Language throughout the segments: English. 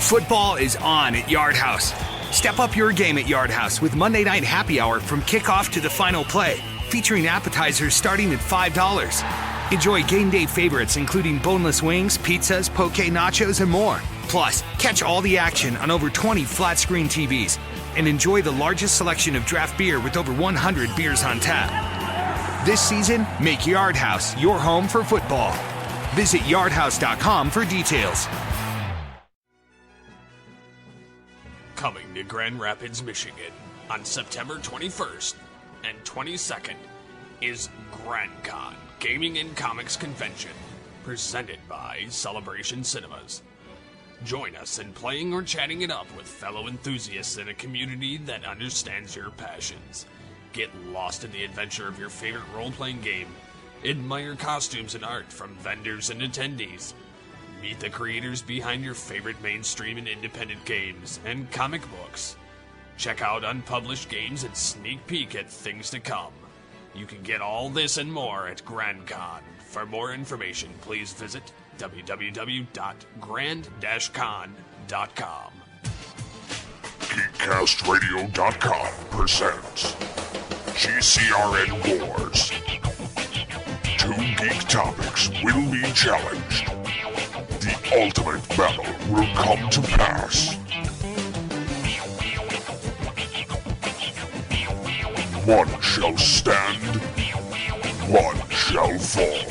Football is on at Yard House. Step up your game at Yard House with Monday Night Happy Hour from kickoff to the final play, featuring appetizers starting at $5. Enjoy game day favorites including boneless wings, pizzas, poke nachos, and more. Plus, catch all the action on over 20 flat-screen TVs and enjoy the largest selection of draft beer with over 100 beers on tap. This season, make Yard House your home for football. Visit yardhouse.com for details. Coming to Grand Rapids, Michigan on September 21st and 22nd is GrandCon Gaming and Comics Convention, presented by Celebration Cinemas. Join us in playing or chatting it up with fellow enthusiasts in a community that understands your passions. Get lost in the adventure of your favorite role-playing game. Admire costumes and art from vendors and attendees. Meet the creators behind your favorite mainstream and independent games and comic books. Check out unpublished games and sneak peek at things to come. You can get all this and more at GrandCon. For more information, please visit www.grand-con.com. GeekCastRadio.com presents GCRN WarZ. 2 geek topics will be challenged. The ultimate battle will come to pass. One shall stand, one shall fall.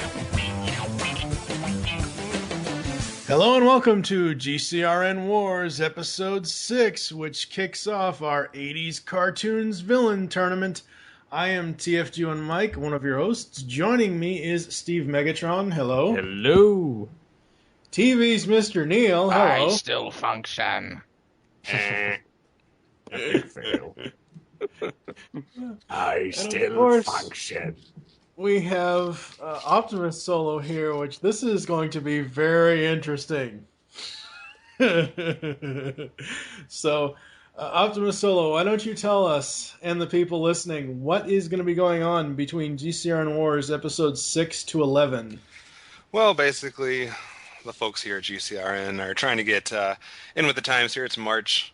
Hello and welcome to GCRN WarZ Episode 6, which kicks off our 80s Cartoons Villain Tournament. I am TFG and Mike, one of your hosts. Joining me is Steve Megatron. Hello. Hello. TV's Mr. Neil. Hello. I still function. I still function. We have OptimusSolo here, which this is going to be very interesting. So, OptimusSolo, why don't you tell us and the people listening what is going to be going on between GCRN WarZ episodes 6 to 11? Well, basically, the folks here at GCRN are trying to get in with the times here. It's March,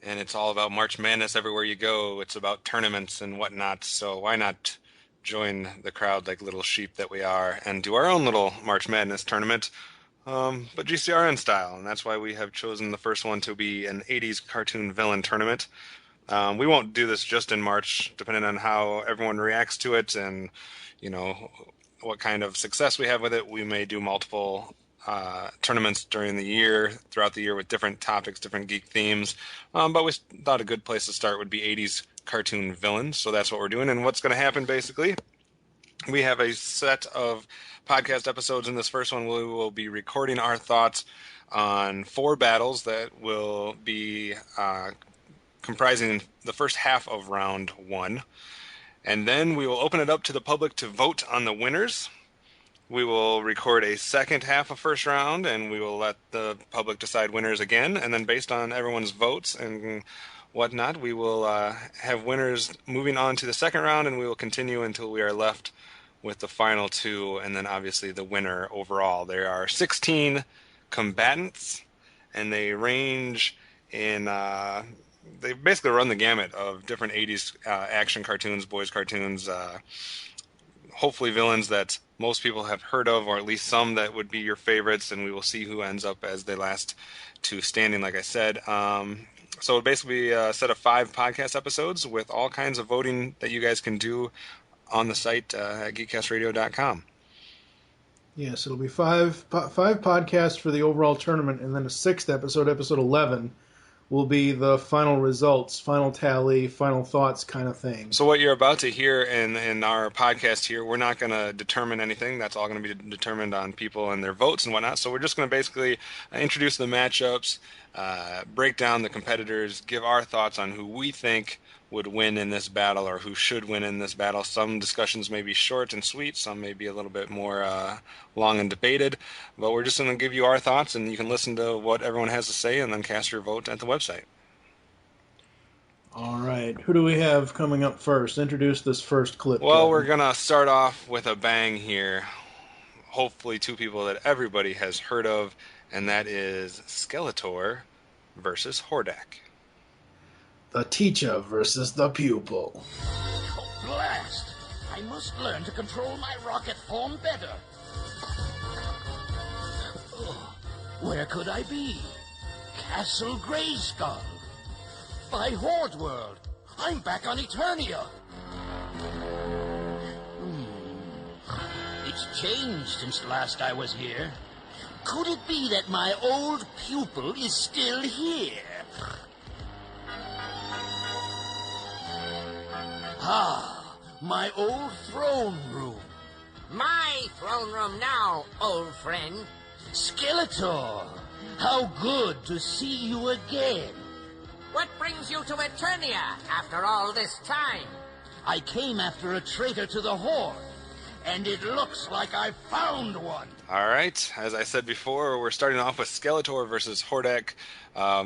and it's all about March Madness everywhere you go. It's about tournaments and whatnot, so why not join the crowd like little sheep that we are and do our own little March Madness tournament, but GCRN style, and that's why we have chosen the first one to be an 80s cartoon villain tournament. We won't do this just in March, depending on how everyone reacts to it and, you know, what kind of success we have with it. We may do multiple tournaments during the year, throughout the year, with different topics, different geek themes, but we thought a good place to start would be 80s cartoon villains, so that's what we're doing. And what's going to happen, basically, we have a set of podcast episodes. In this first one, we will be recording our thoughts on 4 battles that will be comprising the first half of round 1, and then we will open it up to the public to vote on the winners. We will record a second half of first round, and we will let the public decide winners again, and then based on everyone's votes and whatnot, we will have winners moving on to the second round, and we will continue until we are left with the final 2, and then obviously the winner overall. There are 16 combatants, and they range in, they basically run the gamut of different 80s action cartoons, boys cartoons, hopefully villains that most people have heard of, or at least some that would be your favorites, and we will see who ends up as the last 2 standing, like I said. So it'll basically be a set of 5 podcast episodes with all kinds of voting that you guys can do on the site at geekcastradio.com. Yes, it'll be 5 podcasts for the overall tournament, and then a 6th episode, episode 11, will be the final results, final tally, final thoughts kind of thing. So what you're about to hear in our podcast here, we're not going to determine anything. That's all going to be determined on people and their votes and whatnot. So we're just going to basically introduce the matchups, break down the competitors, give our thoughts on who we think would win in this battle or who should win in this battle. Some discussions may be short and sweet, some may be a little bit more long and debated, but we're just going to give you our thoughts, and you can listen to what everyone has to say and then cast your vote at the website. All right, who do we have coming up first? Introduce this first clip. Well, Kevin. We're going to start off with a bang here. Hopefully 2 people that everybody has heard of, and that is Skeletor versus Hordak. The teacher versus the pupil. Oh, blast! I must learn to control my rocket form better. Oh, where could I be? Castle Grayskull. By Horde World. I'm back on Eternia. It's changed since last I was here. Could it be that my old pupil is still here? Ah, my old throne room. My throne room now, old friend. Skeletor, how good to see you again. What brings you to Eternia after all this time? I came after a traitor to the Horde, and it looks like I found one. All right, as I said before, we're starting off with Skeletor versus Hordak.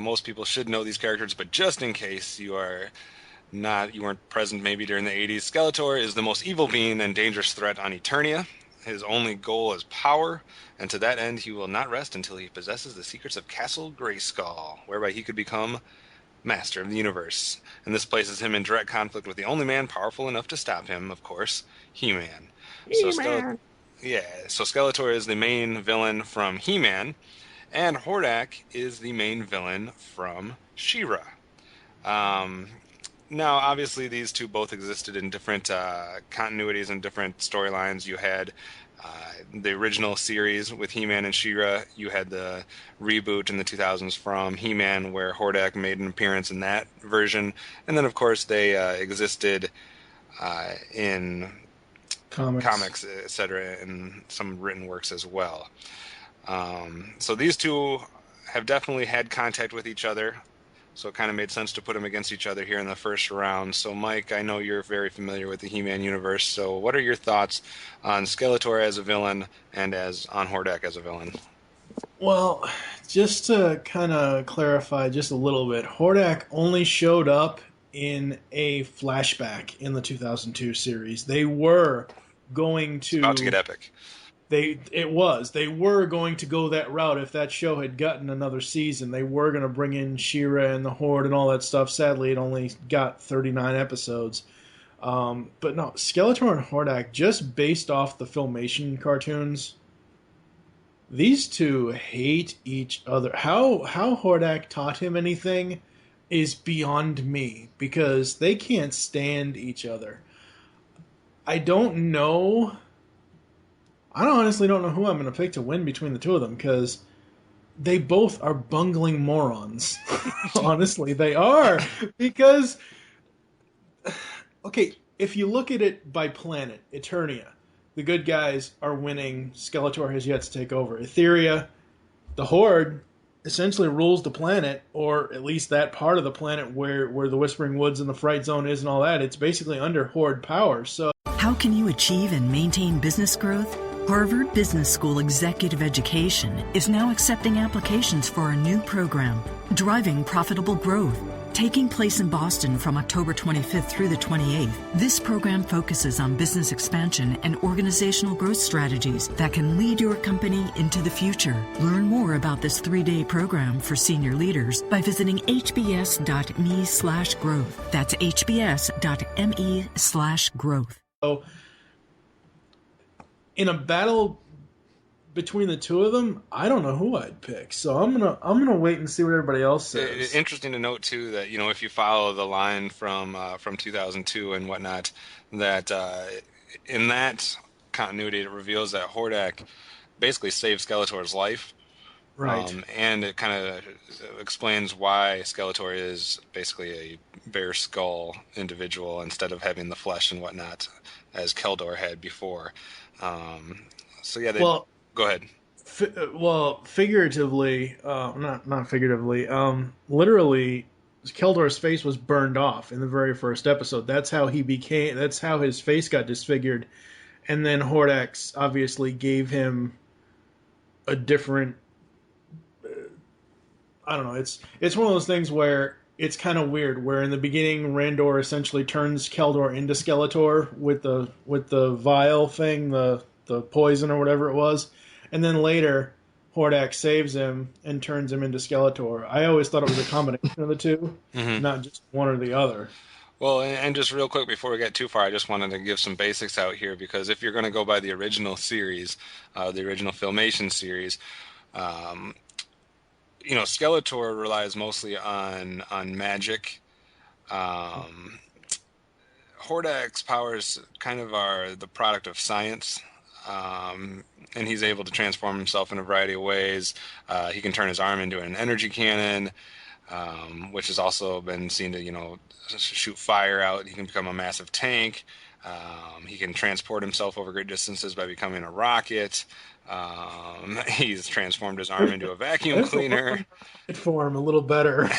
Most people should know these characters, but just in case you weren't present maybe during the 80s, Skeletor is the most evil being and dangerous threat on Eternia. His only goal is power, and to that end he will not rest until he possesses the secrets of Castle Grayskull, whereby he could become master of the universe. And this places him in direct conflict with the only man powerful enough to stop him, of course, He-Man. So Skeletor is the main villain from He-Man, and Hordak is the main villain from She-Ra. Now, obviously, these two both existed in different continuities and different storylines. You had the original series with He-Man and She-Ra. You had the reboot in the 2000s from He-Man, where Hordak made an appearance in that version. And then, of course, they existed in comics, etc., and some written works as well. So these two have definitely had contact with each other. So it kind of made sense to put them against each other here in the first round. So, Mike, I know you're very familiar with the He-Man universe. So what are your thoughts on Skeletor as a villain and on Hordak as a villain? Well, just to kind of clarify just a little bit, Hordak only showed up in a flashback in the 2002 series. They were going to... It's about to get epic. They were going to go that route if that show had gotten another season. They were going to bring in She-Ra and the Horde and all that stuff. Sadly, it only got 39 episodes. But no, Skeletor and Hordak, just based off the Filmation cartoons, these two hate each other. How Hordak taught him anything is beyond me, because they can't stand each other. I honestly don't know who I'm going to pick to win between the two of them, because they both are bungling morons. Honestly, they are. Because, okay, if you look at it by planet, Eternia, the good guys are winning. Skeletor has yet to take over. Etheria, the Horde, essentially rules the planet, or at least that part of the planet where the Whispering Woods and the Fright Zone is and all that. It's basically under Horde power. So, how can you achieve and maintain business growth? Harvard Business School Executive Education is now accepting applications for a new program, Driving Profitable Growth, taking place in Boston from October 25th through the 28th. This program focuses on business expansion and organizational growth strategies that can lead your company into the future. Learn more about this 3-day program for senior leaders by visiting hbs.me/growth. That's hbs.me/growth. So, in a battle between the two of them, I don't know who I'd pick. So I'm gonna wait and see what everybody else says. It's interesting to note too that, you know, if you follow the line from 2002 and whatnot, that in that continuity it reveals that Hordak basically saved Skeletor's life. Right. And it kind of explains why Skeletor is basically a bare skull individual instead of having the flesh and whatnot as Keldor had before. So yeah, go ahead. Figuratively, not figuratively, literally, Keldor's face was burned off in the very first episode. That's how his face got disfigured. And then Hordax obviously gave him a different, I don't know, it's one of those things where it's kind of weird, where in the beginning Randor essentially turns Keldor into Skeletor with the vial thing, the poison or whatever it was, and then later Hordak saves him and turns him into Skeletor. I always thought it was a combination of the two, not just one or the other. Well, and just real quick before we get too far, I just wanted to give some basics out here because if you're going to go by the original series, the original Filmation series, Skeletor relies mostly on magic. Hordak's powers kind of are the product of science, and he's able to transform himself in a variety of ways. He can turn his arm into an energy cannon, which has also been seen to, shoot fire out. He can become a massive tank. He can transport himself over great distances by becoming a rocket. He's transformed his arm into a vacuum cleaner. Form a little better.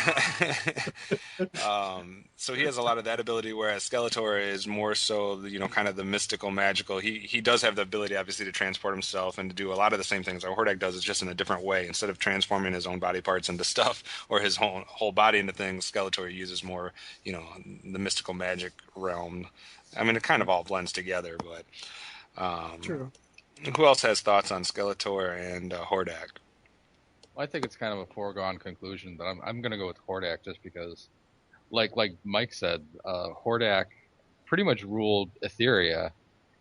So he has a lot of that ability, whereas Skeletor is more so, kind of the mystical, magical. He does have the ability, obviously, to transport himself and to do a lot of the same things that Hordak does. It's just in a different way. Instead of transforming his own body parts into stuff or his whole body into things, Skeletor uses more, the mystical magic realm. I mean, it kind of all blends together, but True. Who else has thoughts on Skeletor and Hordak? I think it's kind of a foregone conclusion, but I'm going to go with Hordak just because, like Mike said, Hordak pretty much ruled Etheria,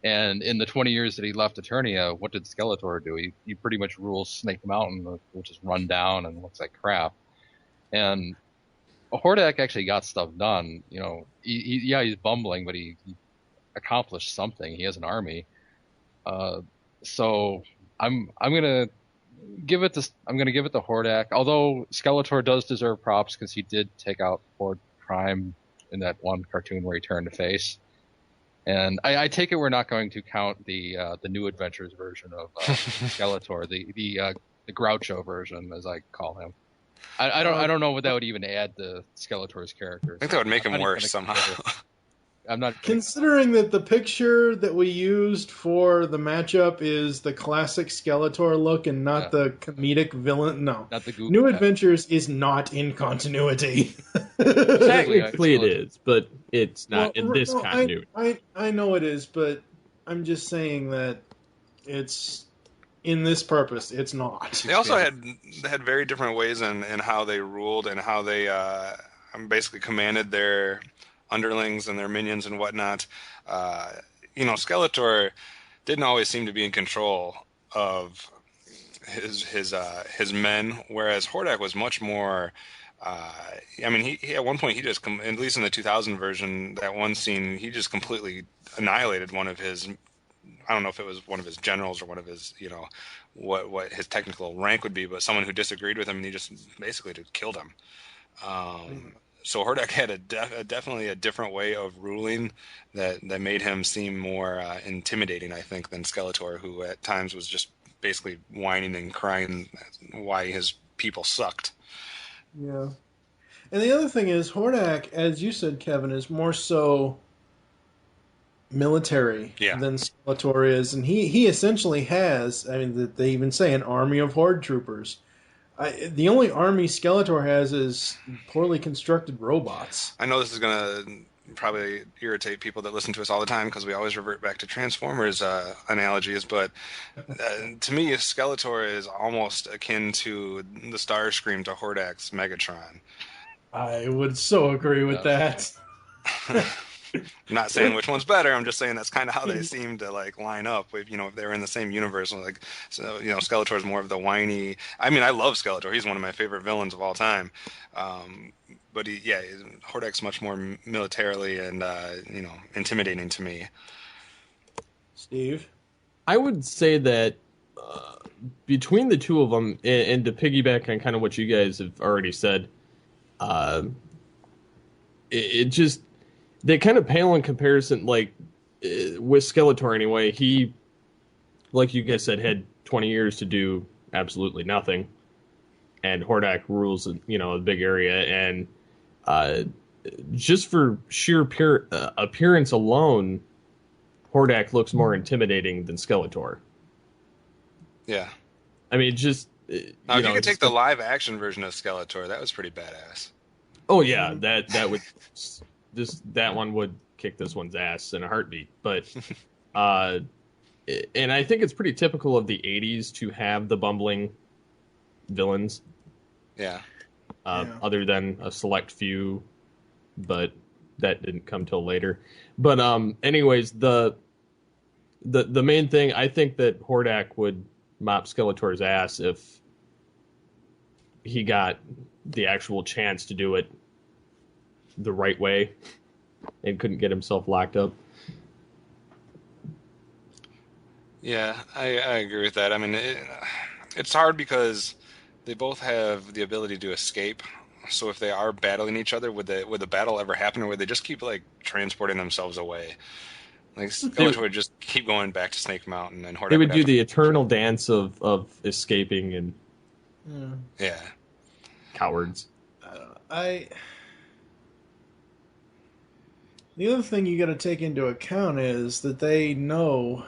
and in the 20 years that he left Eternia, what did Skeletor do? He pretty much rules Snake Mountain, which is run down and looks like crap. And Hordak actually got stuff done. He's bumbling, but he accomplished something. He has an army. So I'm gonna give it to Hordak. Although Skeletor does deserve props because he did take out Horde Prime in that one cartoon where he turned to face. And I take it we're not going to count the New Adventures version of Skeletor, the Groucho version, as I call him. I don't know what that would even add to Skeletor's character. I think that would make him worse somehow. I'm not considering that the picture that we used for the matchup is the classic Skeletor look and not the comedic villain. No, not the New Adventures is not in continuity. Technically, it is, but it's not in this continuity. I know it is, but I'm just saying that it's in this purpose. It's not. They also had very different ways in how they ruled and how they basically commanded their underlings and their minions and whatnot. Skeletor didn't always seem to be in control of his men, whereas Hordak was much more. He at one point he just at least in the 2000 version, that one scene he just completely annihilated one of his. I don't know if it was one of his generals or one of his, what his technical rank would be, but someone who disagreed with him, and he just basically just killed him. So Hordak had definitely a different way of ruling that made him seem more intimidating, I think, than Skeletor, who at times was just basically whining and crying why his people sucked. Yeah. And the other thing is, Hordak, as you said, Kevin, is more so military than Skeletor is. And he essentially has, they even say, an army of Horde troopers. The only army Skeletor has is poorly constructed robots. I know this is going to probably irritate people that listen to us all the time because we always revert back to Transformers analogies, but to me, Skeletor is almost akin to the Starscream to Hordak's Megatron. I would so agree with that. I'm not saying which one's better. I'm just saying that's kind of how they seem to line up. If they're in the same universe, Skeletor is more of the whiny. I love Skeletor. He's one of my favorite villains of all time. But Hordak's much more militarily and intimidating to me. Steve, I would say that between the two of them, and to piggyback on kind of what you guys have already said, they kind of pale in comparison, with Skeletor anyway. He, like you guys said, had 20 years to do absolutely nothing. And Hordak rules, a big area. And just for sheer appearance alone, Hordak looks more intimidating than Skeletor. Yeah. Now, if you could take the live-action version of Skeletor, that was pretty badass. Oh, yeah, that would... that one would kick this one's ass in a heartbeat. But, and I think it's pretty typical of the 80s to have the bumbling villains. Yeah. Other than a select few, but that didn't come till later. But anyways, the main thing, I think that Hordak would mop Skeletor's ass if he got the actual chance to do it the right way and couldn't get himself locked up. Yeah, I agree with that. I mean, it's hard because they both have the ability to escape. So if they are battling each other, would the battle ever happen, or would they just keep like transporting themselves away? Like Skeletor would just keep going back to Snake Mountain, and Hordak they would do the eternal dance of escaping and yeah, cowards. The other thing you got to take into account is that they know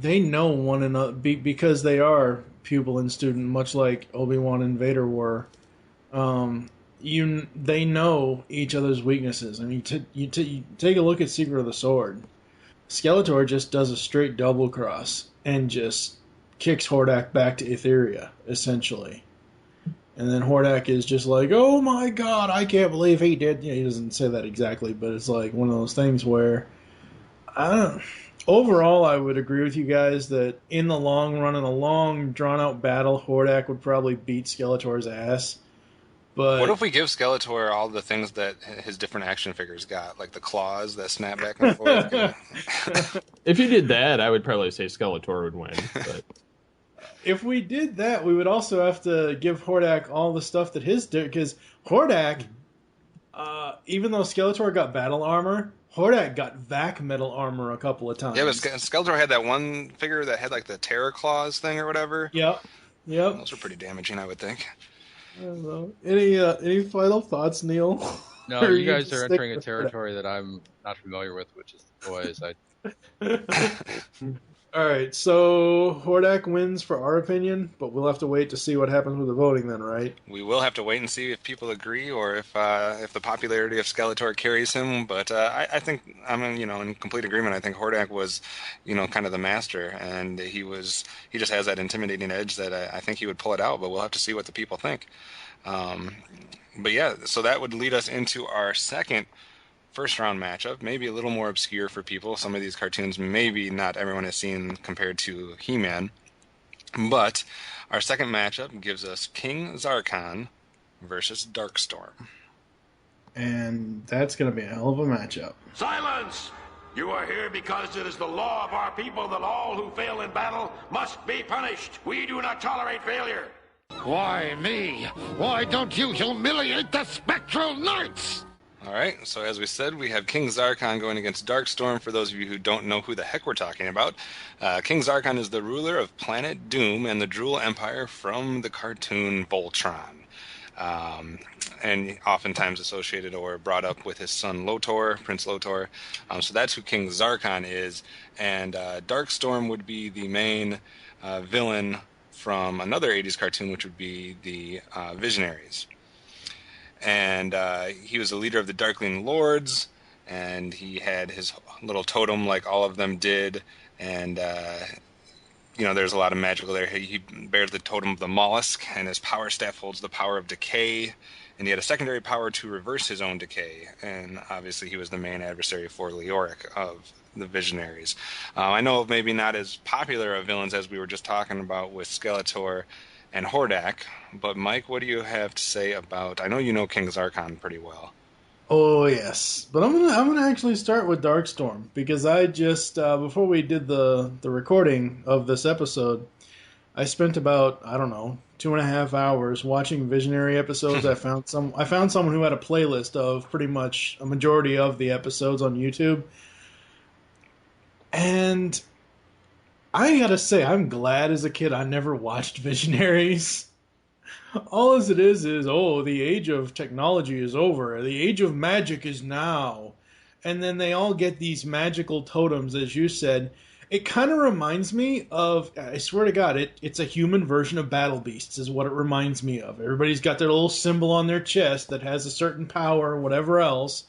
one another because they are pupil and student, much like Obi-Wan and Vader were. They know each other's weaknesses. I mean, you take a look at Secret of the Sword. Skeletor just does a straight double cross and just kicks Hordak back to Etheria, essentially. And then Hordak is just like, oh my god, I can't believe he did. He doesn't say that exactly, but it's like one of those things where, overall, I would agree with you guys that in the long run, in a long, drawn-out battle, Hordak would probably beat Skeletor's ass. But what if we give Skeletor all the things that his different action figures got, like the claws that snap back and forth? If you did that, I would probably say Skeletor would win. But if we did that, we would also have to give Hordak all the stuff that his did, because Hordak, even though Skeletor got battle armor, Hordak got vac metal armor a couple of times. Yeah, but Skeletor had that one figure that had like the Terror Claws thing or whatever. Yep. Those were pretty damaging, I would think. I don't know. Any final thoughts, Neil? No, you guys are entering a territory that I'm not familiar with, which is the toys. All right, so Hordak wins for our opinion, but we'll have to wait to see what happens with the voting then, right? We will have to wait and see if people agree or if the popularity of Skeletor carries him. But I think I'm in complete agreement. I think Hordak was kind of the master, and he just has that intimidating edge that I think he would pull it out. But we'll have to see what the people think. But yeah, so that would lead us into our second first round matchup, maybe a little more obscure for people. Some of these cartoons maybe not everyone has seen compared to He-Man. But our second matchup gives us King Zarkon versus Darkstorm. And that's going to be a hell of a matchup. Silence! You are here because it is the law of our people that all who fail in battle must be punished. We do not tolerate failure. Why me? Why don't you humiliate the Spectral Knights? All right, so as we said, we have King Zarkon going against Darkstorm. For those of you who don't know who the heck we're talking about, King Zarkon is the ruler of Planet Doom and the Drool Empire from the cartoon Voltron. And oftentimes associated or brought up with his son Lotor, Prince Lotor. So that's who King Zarkon is. And Darkstorm would be the main villain from another 80s cartoon, which would be the Visionaries. And he was the leader of the Darkling Lords, and he had his little totem like all of them did. And, there's a lot of magical there. He bears the totem of the mollusk, and his power staff holds the power of decay. And he had a secondary power to reverse his own decay. And obviously he was the main adversary for Leoric of the Visionaries. I know maybe not as popular of villains as we were just talking about with Skeletor and Hordak, but Mike, what do you have to say about? I know you know King Zarkon pretty well. Oh yes, but I'm gonna actually start with Darkstorm because I just before we did the recording of this episode, I spent about 2.5 hours watching Visionary episodes. I found someone who had a playlist of pretty much a majority of the episodes on YouTube, and I gotta say, I'm glad as a kid I never watched Visionaries. All as it is, the age of technology is over. The age of magic is now. And then they all get these magical totems, as you said. It kind of reminds me of, I swear to God, it's a human version of Battle Beasts is what it reminds me of. Everybody's got their little symbol on their chest that has a certain power or whatever else.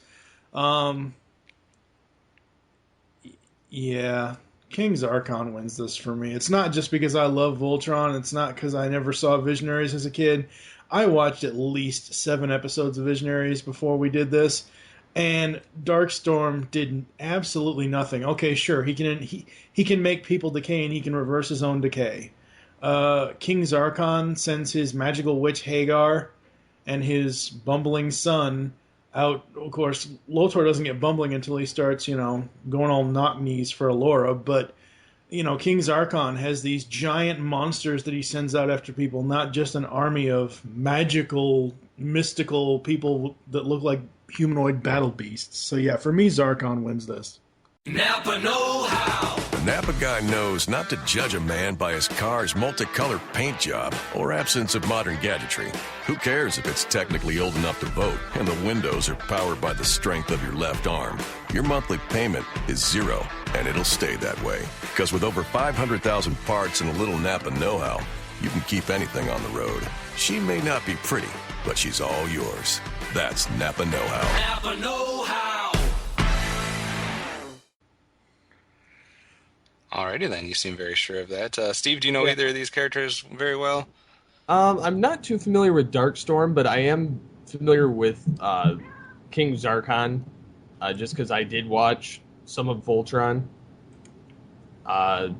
Yeah. King Zarkon wins this for me. It's not just because I love Voltron. It's not because I never saw Visionaries as a kid. I watched at least 7 episodes of Visionaries before we did this, and Darkstorm did absolutely nothing. Okay, sure, he can make people decay and he can reverse his own decay. King Zarkon sends his magical witch Hagar and his bumbling son out. Of course, Lotor doesn't get bumbling until he starts, going all knock-knees for Allura, but King Zarkon has these giant monsters that he sends out after people, not just an army of magical, mystical people that look like humanoid battle beasts. So yeah, for me, Zarkon wins this. Napa know-how. The Napa guy knows not to judge a man by his car's multicolored paint job or absence of modern gadgetry. Who cares if it's technically old enough to vote and the windows are powered by the strength of your left arm? Your monthly payment is zero, and it'll stay that way. Because with over 500,000 parts and a little Napa know-how, you can keep anything on the road. She may not be pretty, but she's all yours. That's Napa know-how. Napa know-how. Alrighty then, you seem very sure of that. Steve, do you know either of these characters very well? I'm not too familiar with Darkstorm, but I am familiar with King Zarkon, just because I did watch some of Voltron. I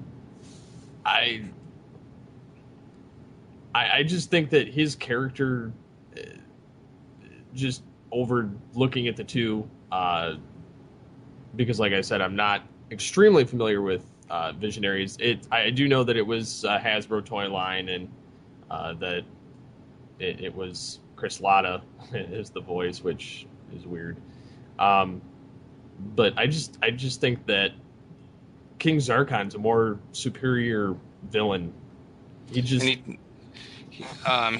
just think that his character, just overlooking at the two, because like I said, I'm not extremely familiar with Visionaries. I do know that it was Hasbro toy line, and that it was Chris Latta as the voice, which is weird. But I just think that King Zarkon's a more superior villain. He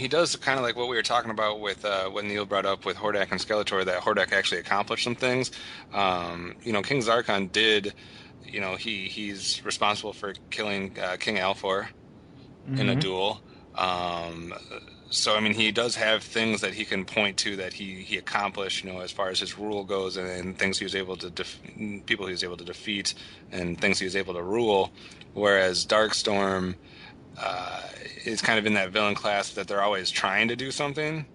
does kind of like what we were talking about with what Neil brought up with Hordak and Skeletor, that Hordak actually accomplished some things. King Zarkon did. He's responsible for killing King Alfor in a duel. So, he does have things that he can point to that he accomplished, as far as his rule goes, and things he was able to people he was able to defeat, and things he was able to rule. Whereas Darkstorm is kind of in that villain class that they're always trying to do something,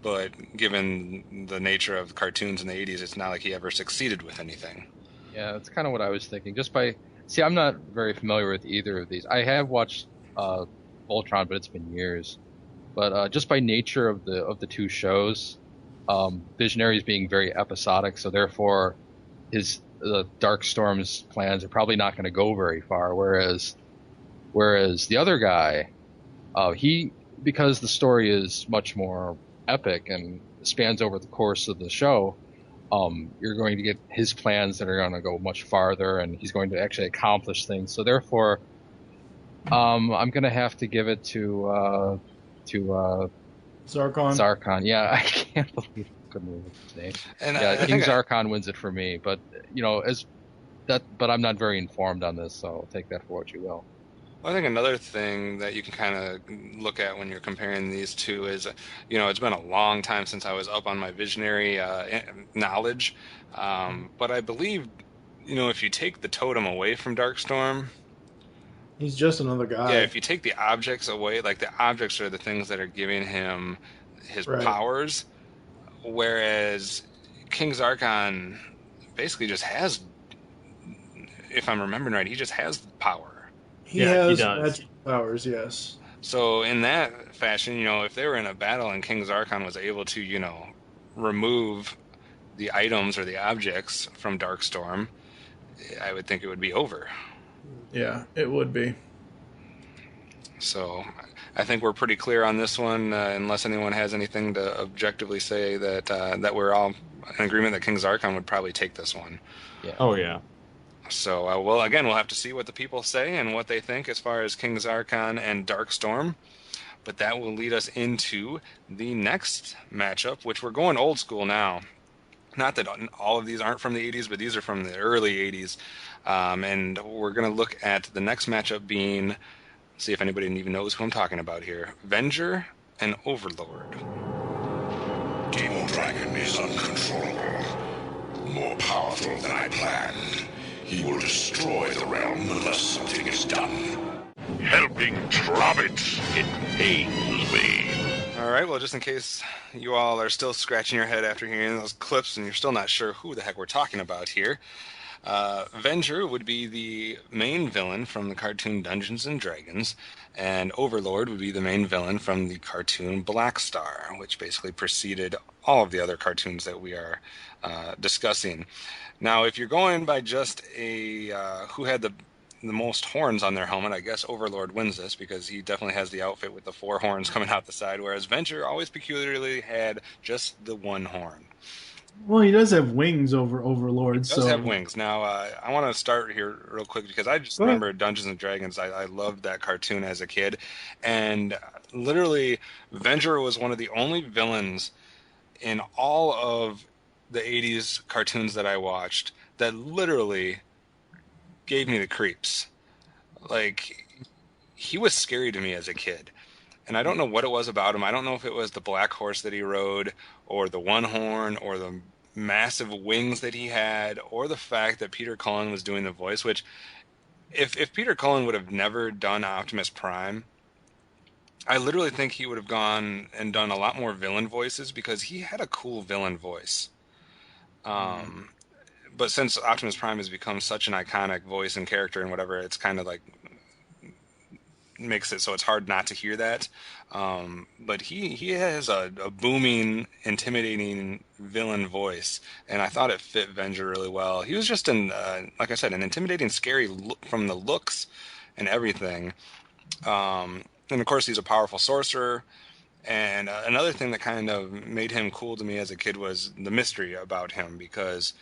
but given the nature of cartoons in the 80s, it's not like he ever succeeded with anything. Yeah, that's kind of what I was thinking. I'm not very familiar with either of these. I have watched Voltron, but it's been years. But just by nature of the two shows, Visionaries being very episodic, so therefore the Darkstorm's plans are probably not going to go very far. Whereas the other guy, because the story is much more epic and spans over the course of the show, you're going to get his plans that are going to go much farther, and he's going to actually accomplish things. So therefore, I'm going to have to give it to Zarkon. Zarkon. Yeah, I can't believe I couldn't remember his name. And King Zarkon wins it for me. But but I'm not very informed on this, so take that for what you will. Well, I think another thing that you can kind of look at when you're comparing these two is, it's been a long time since I was up on my Visionary knowledge. But I believe, if you take the totem away from Darkstorm, he's just another guy. Yeah, if you take the objects away, like the objects are the things that are giving him his powers, whereas King Zarkon basically just has, if I'm remembering right, he just has power. He has magic powers, yes. So in that fashion, if they were in a battle and King Zarkon was able to, remove the items or the objects from Darkstorm, I would think it would be over. Yeah, it would be. So I think we're pretty clear on this one, unless anyone has anything to objectively say that we're all in agreement that King Zarkon would probably take this one. Yeah. Oh, yeah. So, we'll have to see what the people say and what they think as far as King Zarkon and Darkstorm. But that will lead us into the next matchup, which we're going old school now. Not that all of these aren't from the 80s, but these are from the early 80s. And we're going to look at the next matchup being, see if anybody even knows who I'm talking about here, Venger and Overlord. Demon Dragon is uncontrollable. More powerful than I planned. He will destroy the realm unless something is done. Helping Trobbit, it pains me. All right, well, just in case you all are still scratching your head after hearing those clips and you're still not sure who the heck we're talking about here, Venger would be the main villain from the cartoon Dungeons & Dragons, and Overlord would be the main villain from the cartoon Black Star, which basically preceded all of the other cartoons that we are discussing. Now, if you're going by just a who had the most horns on their helmet, I guess Overlord wins this because he definitely has the outfit with the 4 horns coming out the side, whereas Venger always peculiarly had just the 1 horn. Well, he does have wings over Overlord. He does have wings. Now, I want to start here real quick because I just remember Dungeons & Dragons. I loved that cartoon as a kid. And literally, Venger was one of the only villains in all of the 80s cartoons that I watched that literally gave me the creeps. Like, he was scary to me as a kid. And I don't know what it was about him. I don't know if it was the black horse that he rode, or the 1 horn, or the massive wings that he had, or the fact that Peter Cullen was doing the voice, which, if Peter Cullen would have never done Optimus Prime, I literally think he would have gone and done a lot more villain voices because he had a cool villain voice. But since Optimus Prime has become such an iconic voice and character and whatever, it's kind of like makes it so it's hard not to hear that. But he has a booming, intimidating villain voice, and I thought it fit Venger really well. He was just like I said, an intimidating, scary look from the looks and everything. And of course, he's a powerful sorcerer. And another thing that kind of made him cool to me as a kid was the mystery about him, because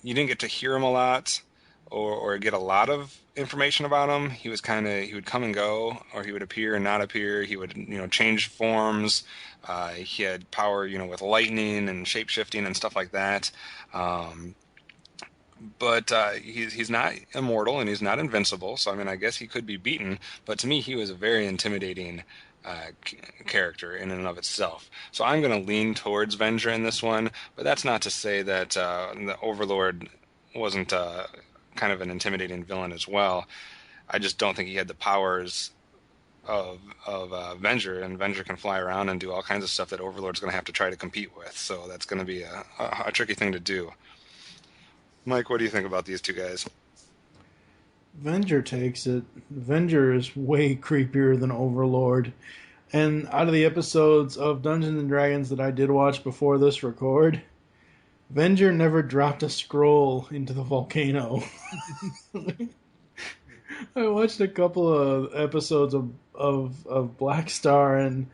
you didn't get to hear him a lot or get a lot of information about him. He would come and go, or he would appear and not appear. He would, change forms. He had power, with lightning and shape-shifting and stuff like that. But he's not immortal and he's not invincible. So, I guess he could be beaten. But to me, he was a very intimidating character in and of itself. So I'm going to lean towards Venger in this one, but that's not to say that the Overlord wasn't kind of an intimidating villain as well. I just don't think he had the powers of Venger, and Venger can fly around and do all kinds of stuff that Overlord's going to have to try to compete with. So that's going to be a tricky thing to do. Mike, what do you think about these two guys? Venger takes it. Venger is way creepier than Overlord. And out of the episodes of Dungeons and Dragons that I did watch before this record, Venger never dropped a scroll into the volcano. I watched a couple of episodes of Black Star, and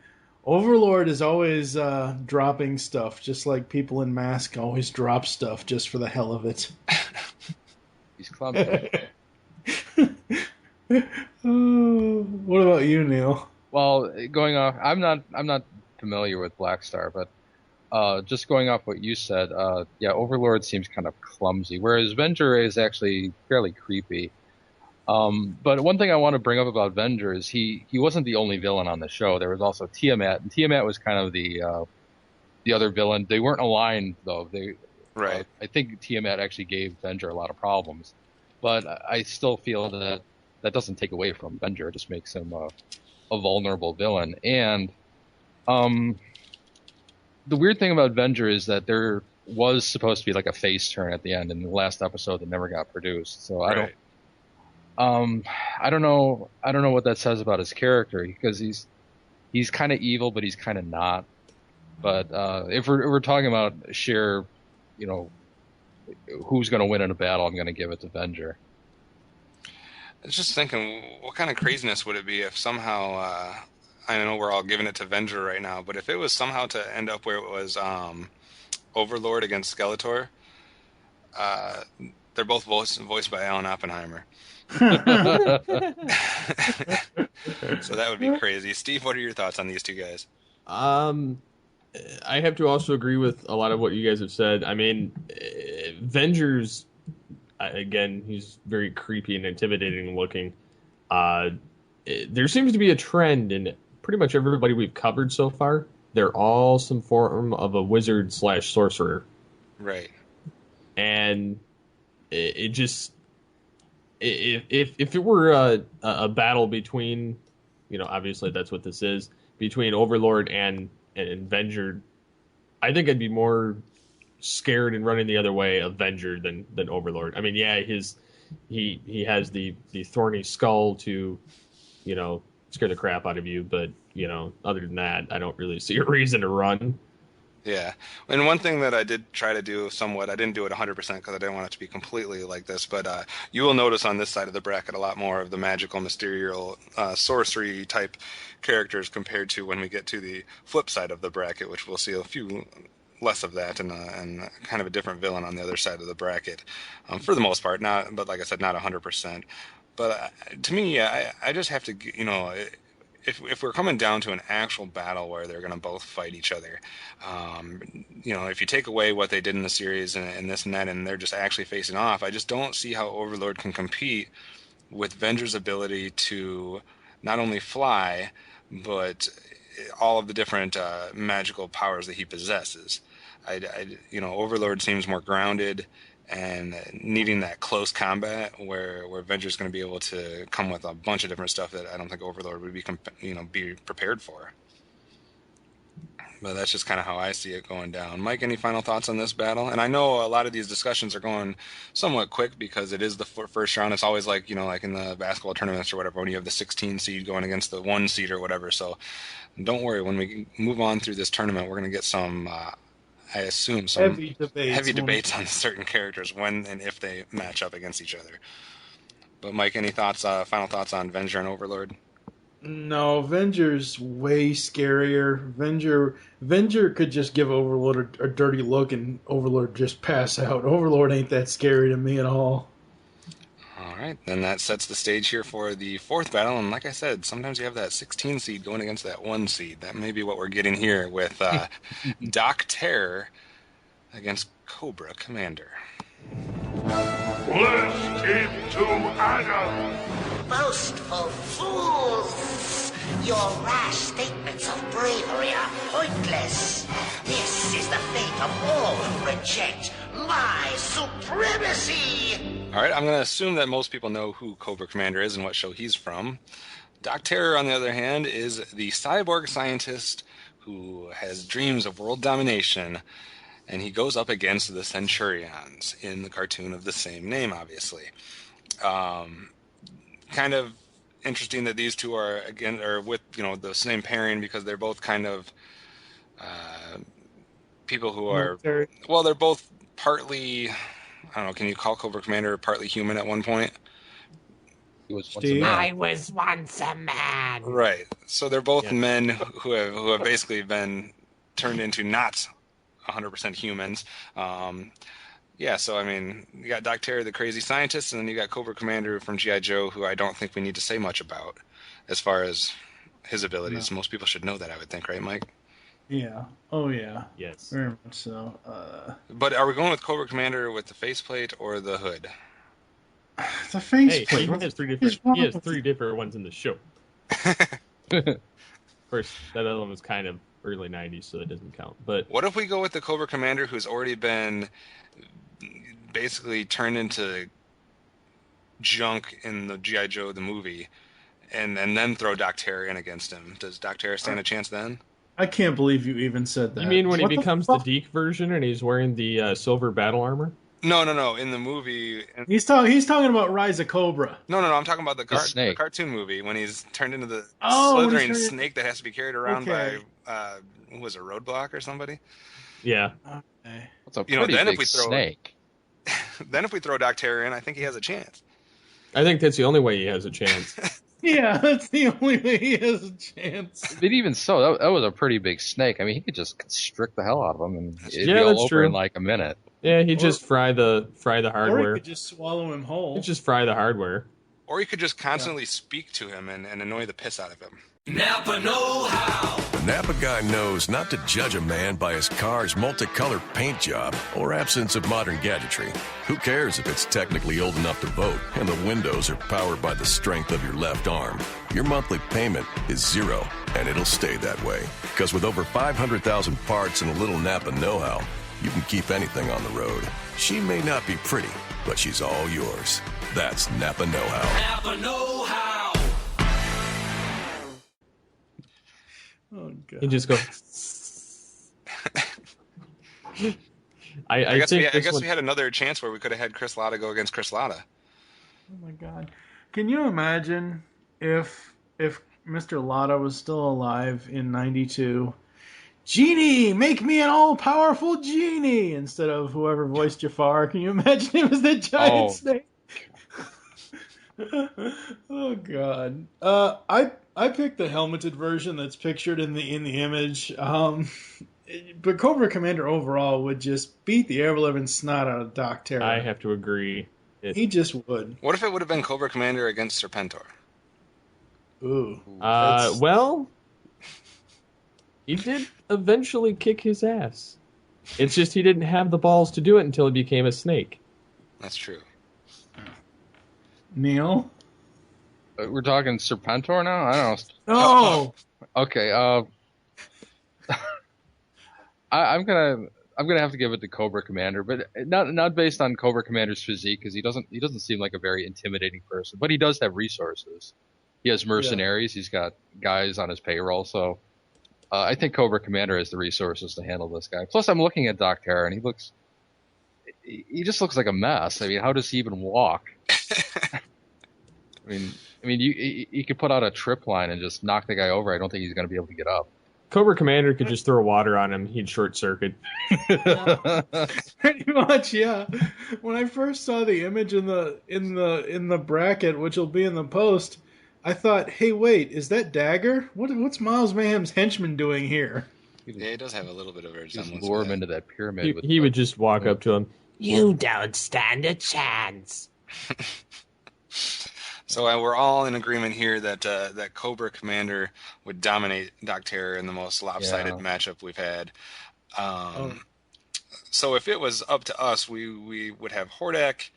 Overlord is always dropping stuff, just like people in Mask always drop stuff just for the hell of it. He's clumsy. What about you, Neil? Well, going off, I'm not familiar with Black Star, but just going off what you said, Overlord seems kind of clumsy, whereas Venger is actually fairly creepy. But one thing I want to bring up about Venger is he wasn't the only villain on the show. There was also Tiamat, and Tiamat was kind of the other villain. They weren't aligned though. Right. I think Tiamat actually gave Venger a lot of problems, but I still feel that doesn't take away from Venger. It just makes him a vulnerable villain. And the weird thing about Venger is that there was supposed to be like a face turn at the end in the last episode that never got produced. So right. I don't know what that says about his character, because he's kind of evil, but he's kind of not. But if we're talking about sheer, who's going to win in a battle, I'm going to give it to Venger. I was just thinking, what kind of craziness would it be if somehow, I know we're all giving it to Venger right now, but if it was somehow to end up where it was Overlord against Skeletor, they're both voiced by Alan Oppenheimer. So that would be crazy. Steve, what are your thoughts on these two guys? I have to also agree with a lot of what you guys have said. Venger's, again, he's very creepy and intimidating looking. There seems to be a trend in pretty much everybody we've covered so far. They're all some form of a wizard / sorcerer. Right. And it just if it were a battle between, obviously that's what this is, between Overlord and Avenger, I think I'd be more scared and running the other way of Avenger than Overlord. I mean, yeah, he has the thorny skull to, scare the crap out of you, but other than that, I don't really see a reason to run. Yeah, and one thing that I did try to do somewhat, I didn't do it 100% because I didn't want it to be completely like this, but you will notice on this side of the bracket a lot more of the magical, mysterious, sorcery type characters compared to when we get to the flip side of the bracket, which we'll see a few less of that and kind of a different villain on the other side of the bracket, for the most part. But like I said, not 100%. But to me, I just have to, if we're coming down to an actual battle where they're going to both fight each other, if you take away what they did in the series and this and that, and they're just actually facing off, I just don't see how Overlord can compete with Venger's ability to not only fly, but all of the different magical powers that he possesses. Overlord seems more grounded and needing that close combat where Venger's going to be able to come with a bunch of different stuff that I don't think Overlord would be prepared for. But that's just kind of how I see it going down. Mike, any final thoughts on this battle? And I know a lot of these discussions are going somewhat quick because it is the first round. It's always like, like in the basketball tournaments or whatever, when you have the 16 seed going against the 1 seed or whatever. So don't worry, when we move on through this tournament, we're going to get some, I assume, some heavy debates on certain characters when and if they match up against each other. But Mike, any thoughts, final thoughts on Venger and Overlord? No, Venger's way scarier. Venger could just give Overlord a dirty look and Overlord just pass out. Overlord ain't that scary to me at all. All right, then that sets the stage here for the fourth battle. And like I said, sometimes you have that 16 seed going against that 1 seed. That may be what we're getting here with Doc Terror against Cobra Commander. Blast him to Adam! Boastful fools! Your rash statements of bravery are pointless. This is the fate of all who reject my supremacy! All right, I'm going to assume that most people know who Cobra Commander is and what show he's from. Doc Terror, on the other hand, is the cyborg scientist who has dreams of world domination, and he goes up against the Centurions in the cartoon of the same name, obviously. Kind of interesting that these two are with the same pairing because they're both kind of people who are they're both partly, I don't know, can you call Cobra Commander partly human at one point? He was once a man. I was once a man. Right. So they're both men who have basically been turned into not 100% humans. So I mean, you got Doc Terror, the crazy scientist, and then you got Cobra Commander from G.I. Joe, who I don't think we need to say much about as far as his abilities. No. Most people should know that, I would think, right, Mike? Yeah. Oh, yeah. Yes. Very much so. But are we going with Cobra Commander with the faceplate or the hood? The faceplate. He has three different ones in the show. First, that other one was kind of early 90s, so that doesn't count. But what if we go with the Cobra Commander who's already been basically turned into junk in the G.I. Joe the movie, and then throw Doc Terror in against him? Does Doc Terror stand a chance then? I can't believe you even said that. You mean when he becomes the Deke version and he's wearing the silver battle armor? No. In the movie, he's talking about Rise of Cobra. No. I'm talking about the cartoon movie when he's turned into the slithering snake that has to be carried around by who was a Roadblock or somebody. Yeah. Okay. That's a pretty big snake. Then if we throw Doc Terror in, I think he has a chance. I think that's the only way he has a chance. Yeah, that's the only way he has a chance. But even so, that was a pretty big snake. I mean, he could just constrict the hell out of him, and it'd be all over in like a minute. Yeah, he'd just fry the hardware. Or he could just swallow him whole. He'd just fry the hardware. Or he could just constantly speak to him and annoy the piss out of him. Napa know-how. The Napa guy knows not to judge a man by his car's multicolored paint job or absence of modern gadgetry. Who cares if it's technically old enough to vote and the windows are powered by the strength of your left arm? Your monthly payment is $0, and it'll stay that way. Because with over 500,000 parts and a little Napa know-how, you can keep anything on the road. She may not be pretty, but she's all yours. That's Napa Know-How. Napa Know-How. Oh, God. You just go. I guess we had another chance where we could have had Chris Latta go against Chris Latta. Oh my God! Can you imagine if Mr. Latta was still alive in '92? Genie, make me an all-powerful genie instead of whoever voiced Jafar. Can you imagine him as the giant snake? Oh God! I picked the helmeted version that's pictured in the image. But Cobra Commander overall would just beat the ever-living snot out of Doc Terra. I have to agree. He just would. What if it would have been Cobra Commander against Serpentor? Ooh. Well, he did eventually kick his ass. It's just he didn't have the balls to do it until he became a snake. That's true. Neil? We're talking Serpentor now? I don't know. No! Okay, I'm gonna have to give it to Cobra Commander, but not based on Cobra Commander's physique, because he doesn't seem like a very intimidating person, but he does have resources. He has mercenaries. Yeah. He's got guys on his payroll, so I think Cobra Commander has the resources to handle this guy. Plus, I'm looking at Doc Terra, and he just looks like a mess. I mean, how does he even walk? I mean, you could put out a trip line and just knock the guy over. I don't think he's going to be able to get up. Cobra Commander could just throw water on him. He'd short circuit. Pretty much, yeah. When I first saw the image in the bracket, which will be in the post, I thought, "Hey, wait, is that Dagger? What's Miles Mayhem's henchman doing here?" Yeah, he does have a little bit of a resemblance. Lure him into that pyramid. He would just walk up to him. You don't stand a chance. So we're all in agreement here that Cobra Commander would dominate Doc Terror in the most lopsided matchup we've had. So if it was up to us, we would have Hordak,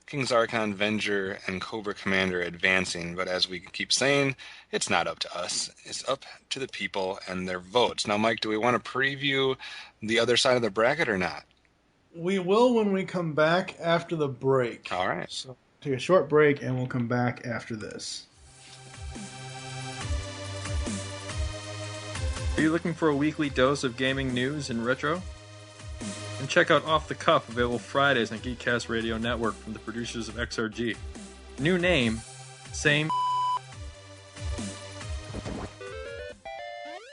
King Zarkon, Venger, and Cobra Commander advancing. But as we keep saying, it's not up to us. It's up to the people and their votes. Now, Mike, do we want to preview the other side of the bracket or not? We will when we come back after the break. All right. So take a short break, and we'll come back after this. Are you looking for a weekly dose of gaming news and retro? And check out Off the Cuff, available Fridays on Geekcast Radio Network from the producers of XRG. New name, same.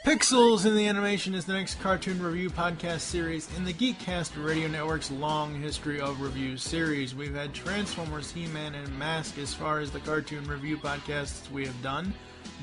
Pixels in the Animation is the next cartoon review podcast series in the Geekcast Radio Network's long history of review series. We've had Transformers, He-Man, and Mask as far as the cartoon review podcasts we have done.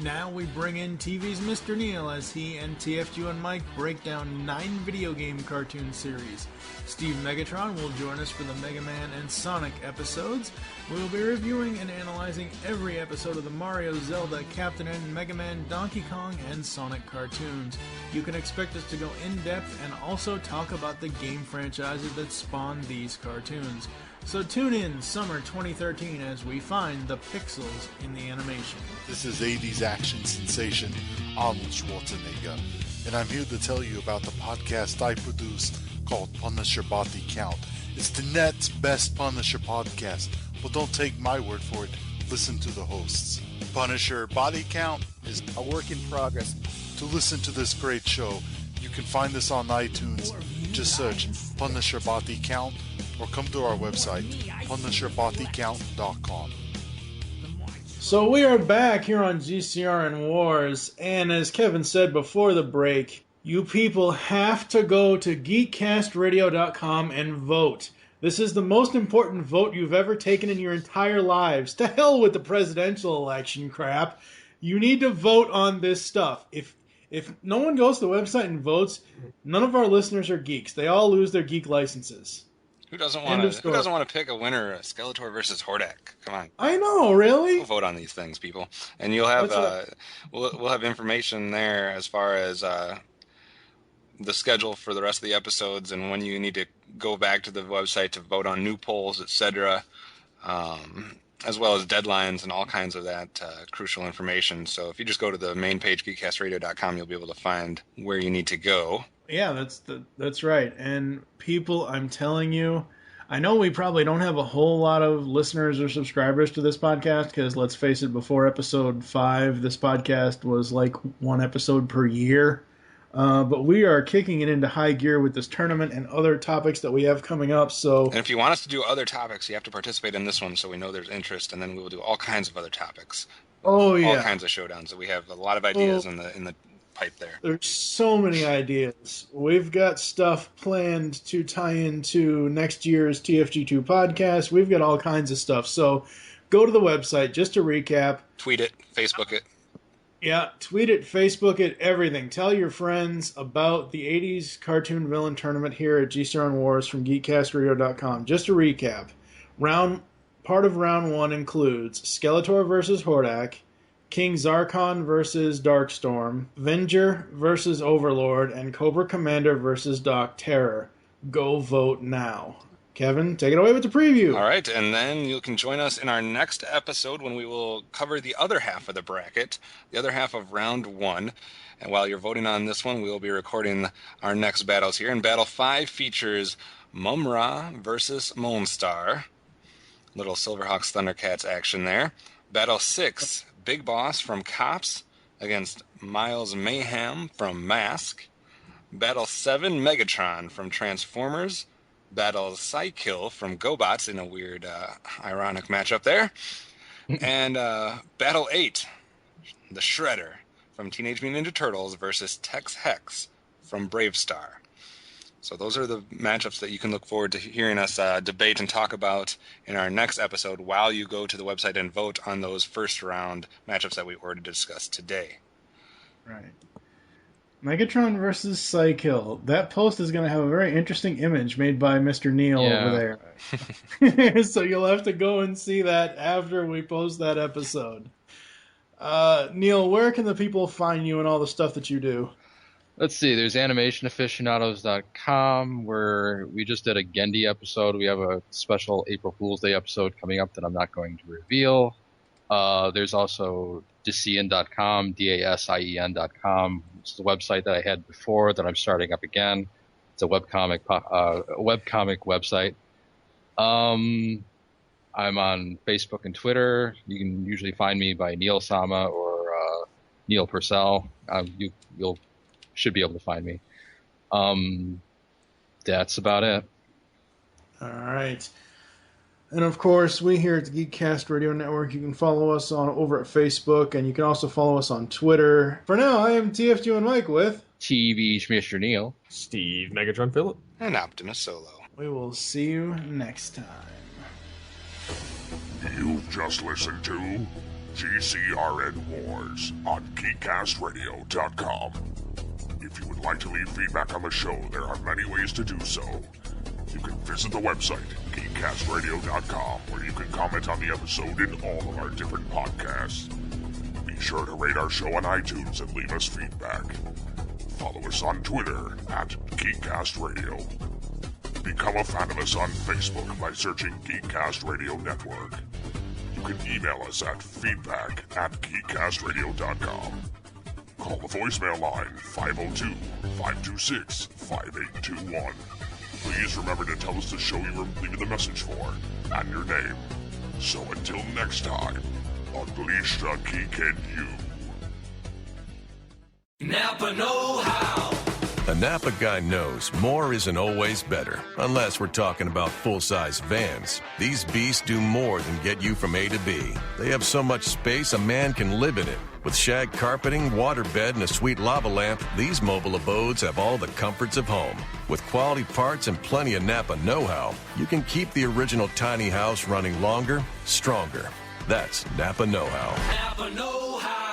Now we bring in TV's Mr. Neil as he and TFG and Mike break down 9 video game cartoon series. Steve Megatron will join us for the Mega Man and Sonic episodes. We will be reviewing and analyzing every episode of the Mario, Zelda, Captain N, Mega Man, Donkey Kong, and Sonic cartoons. You can expect us to go in-depth and also talk about the game franchises that spawned these cartoons. So tune in summer 2013 as we find the pixels in the animation. This is 80s action sensation Arnold Schwarzenegger, and I'm here to tell you about the podcast I produced called Punisher Body Count. It's the net's best Punisher podcast, but don't take my word for it. Listen to the hosts. Punisher Body Count is a work in progress. To listen to this great show, you can find us on iTunes. Just search Punisher Body Count or come to our website, PunisherBodyCount.com. So we are back here on GCRN WarZ, and as Kevin said before the break, you people have to go to GeekCastRadio.com and vote. This is the most important vote you've ever taken in your entire lives. To hell with the presidential election crap. You need to vote on this stuff. If no one goes to the website and votes, none of our listeners are geeks. They all lose their geek licenses. Who doesn't want to pick a winner, Skeletor versus Hordak? Come on. I know, really? We'll vote on these things, people, and you'll have we'll have information there as far as the schedule for the rest of the episodes and when you need to go back to the website to vote on new polls, etc., as well as deadlines and all kinds of that crucial information. So if you just go to the main page, geekcastradio.com, you'll be able to find where you need to go. Yeah, that's right. And people, I'm telling you, I know we probably don't have a whole lot of listeners or subscribers to this podcast because, let's face it, before episode 5, this podcast was like one episode per year. But we are kicking it into high gear with this tournament and other topics that we have coming up. So, and if you want us to do other topics, you have to participate in this one so we know there's interest, and then we will do all kinds of other topics. Oh, yeah. All kinds of showdowns. We have a lot of ideas in the pipe there. There's so many ideas. We've got stuff planned to tie into next year's TFG2 podcast. We've got all kinds of stuff. So go to the website, just to recap. Tweet it, Facebook it. Yeah, tweet it, Facebook it, everything. Tell your friends about the 80s cartoon villain tournament here at GCRN WarZ from GeekCastRadio.com. Just to recap, part of round 1 includes Skeletor versus Hordak, King Zarkon versus Darkstorm, Venger versus Overlord, and Cobra Commander versus Doc Terror. Go vote now. Kevin, take it away with the preview. All right, and then you can join us in our next episode when we will cover the other half of the bracket, the other half of round 1. And while you're voting on this one, we will be recording our next battles here. And Battle 5 features Mumra versus Monstar. Little Silverhawks Thundercats action there. Battle 6, Big Boss from Cops against Miles Mayhem from Mask. Battle 7, Megatron from Transformers. Battle Psykill from GoBots in a weird, ironic matchup there. And Battle 8, the Shredder from Teenage Mutant Ninja Turtles versus Tex Hex from Bravestar. So those are the matchups that you can look forward to hearing us debate and talk about in our next episode while you go to the website and vote on those first round matchups that we already discussed today. Right. Megatron versus Psykill. That post is going to have a very interesting image made by Mr. Neil over there. So you'll have to go and see that after we post that episode. Neil, where can the people find you and all the stuff that you do? Let's see, there's animationaficionados.com, where we just did a Gendy episode. We have a special April Fool's Day episode coming up that I'm not going to reveal. There's also Dasien.com, DASIEN.com. It's the website that I had before that I'm starting up again. It's a webcomic website. I'm on Facebook and Twitter. You can usually find me by Neil Sama or Neil Purcell. You'll should be able to find me. That's about it. All right. And of course, we here at the Geekcast Radio Network, you can follow us over at Facebook, and you can also follow us on Twitter. For now, I am TFG and Mike with TV Mr. Neil, Steve Megatron Phillip, and OptimusSolo. We will see you next time. You've just listened to GCRN WarZ on GeekCastRadio.com. If you would like to leave feedback on the show, there are many ways to do so. You can visit the website, GeekCastRadio.com, where you can comment on the episode in all of our different podcasts. Be sure to rate our show on iTunes and leave us feedback. Follow us on Twitter at GeekCastRadio. Become a fan of us on Facebook by searching Geekcast Radio Network. You can email us at feedback@geekcastradio.com. Call the voicemail line 502-526-5821. Please remember to tell us the show you were leaving the message for and your name. So until next time, unleash the geek in you. Napa know-how. A Napa guy knows more isn't always better, unless we're talking about full-size vans. These beasts do more than get you from A to B. They have so much space a man can live in it. With shag carpeting, waterbed, and a sweet lava lamp, these mobile abodes have all the comforts of home. With quality parts and plenty of Napa know-how, you can keep the original tiny house running longer, stronger. That's Napa know-how. Napa know-how.